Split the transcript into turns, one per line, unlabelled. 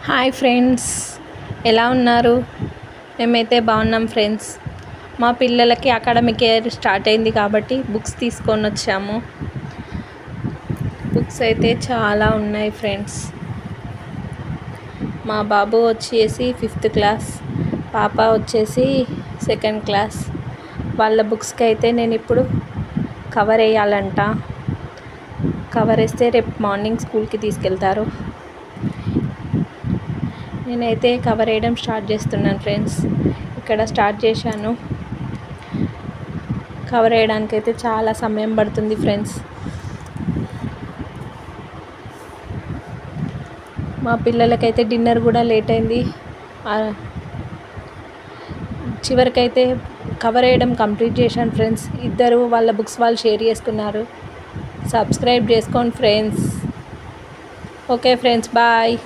Hi friends, ఎలా ఉన్నారు? మేమైతే బాగున్నాం ఫ్రెండ్స్. మా పిల్లలకి అకాడమిక్ ఇయర్ స్టార్ట్ అయింది కాబట్టి బుక్స్ తీసుకొని వచ్చాము. బుక్స్ అయితే చాలా ఉన్నాయి ఫ్రెండ్స్. మా బాబు వచ్చేసి 5th క్లాస్, పాప వచ్చేసి 2nd క్లాస్. వాళ్ళ బుక్స్కి అయితే నేను ఇప్పుడు కవర్ వేయాలంట. కవర్ వేస్తే రేపు మార్నింగ్ స్కూల్కి తీసుకెళ్తారు. నేనైతే కవర్ వేయడం స్టార్ట్ చేస్తున్నాను ఫ్రెండ్స్. ఇక్కడ స్టార్ట్ చేశాను. కవర్ వేయడానికి అయితే చాలా సమయం పడుతుంది ఫ్రెండ్స్. మా పిల్లలకైతే డిన్నర్ కూడా లేట్ అయింది. చివరికైతే కవర్ వేయడం కంప్లీట్ చేశాను ఫ్రెండ్స్. ఇద్దరు వాళ్ళ బుక్స్ వాళ్ళు షేర్ చేసుకున్నారు. సబ్స్క్రైబ్ చేసుకోండి ఫ్రెండ్స్. Okay friends, bye.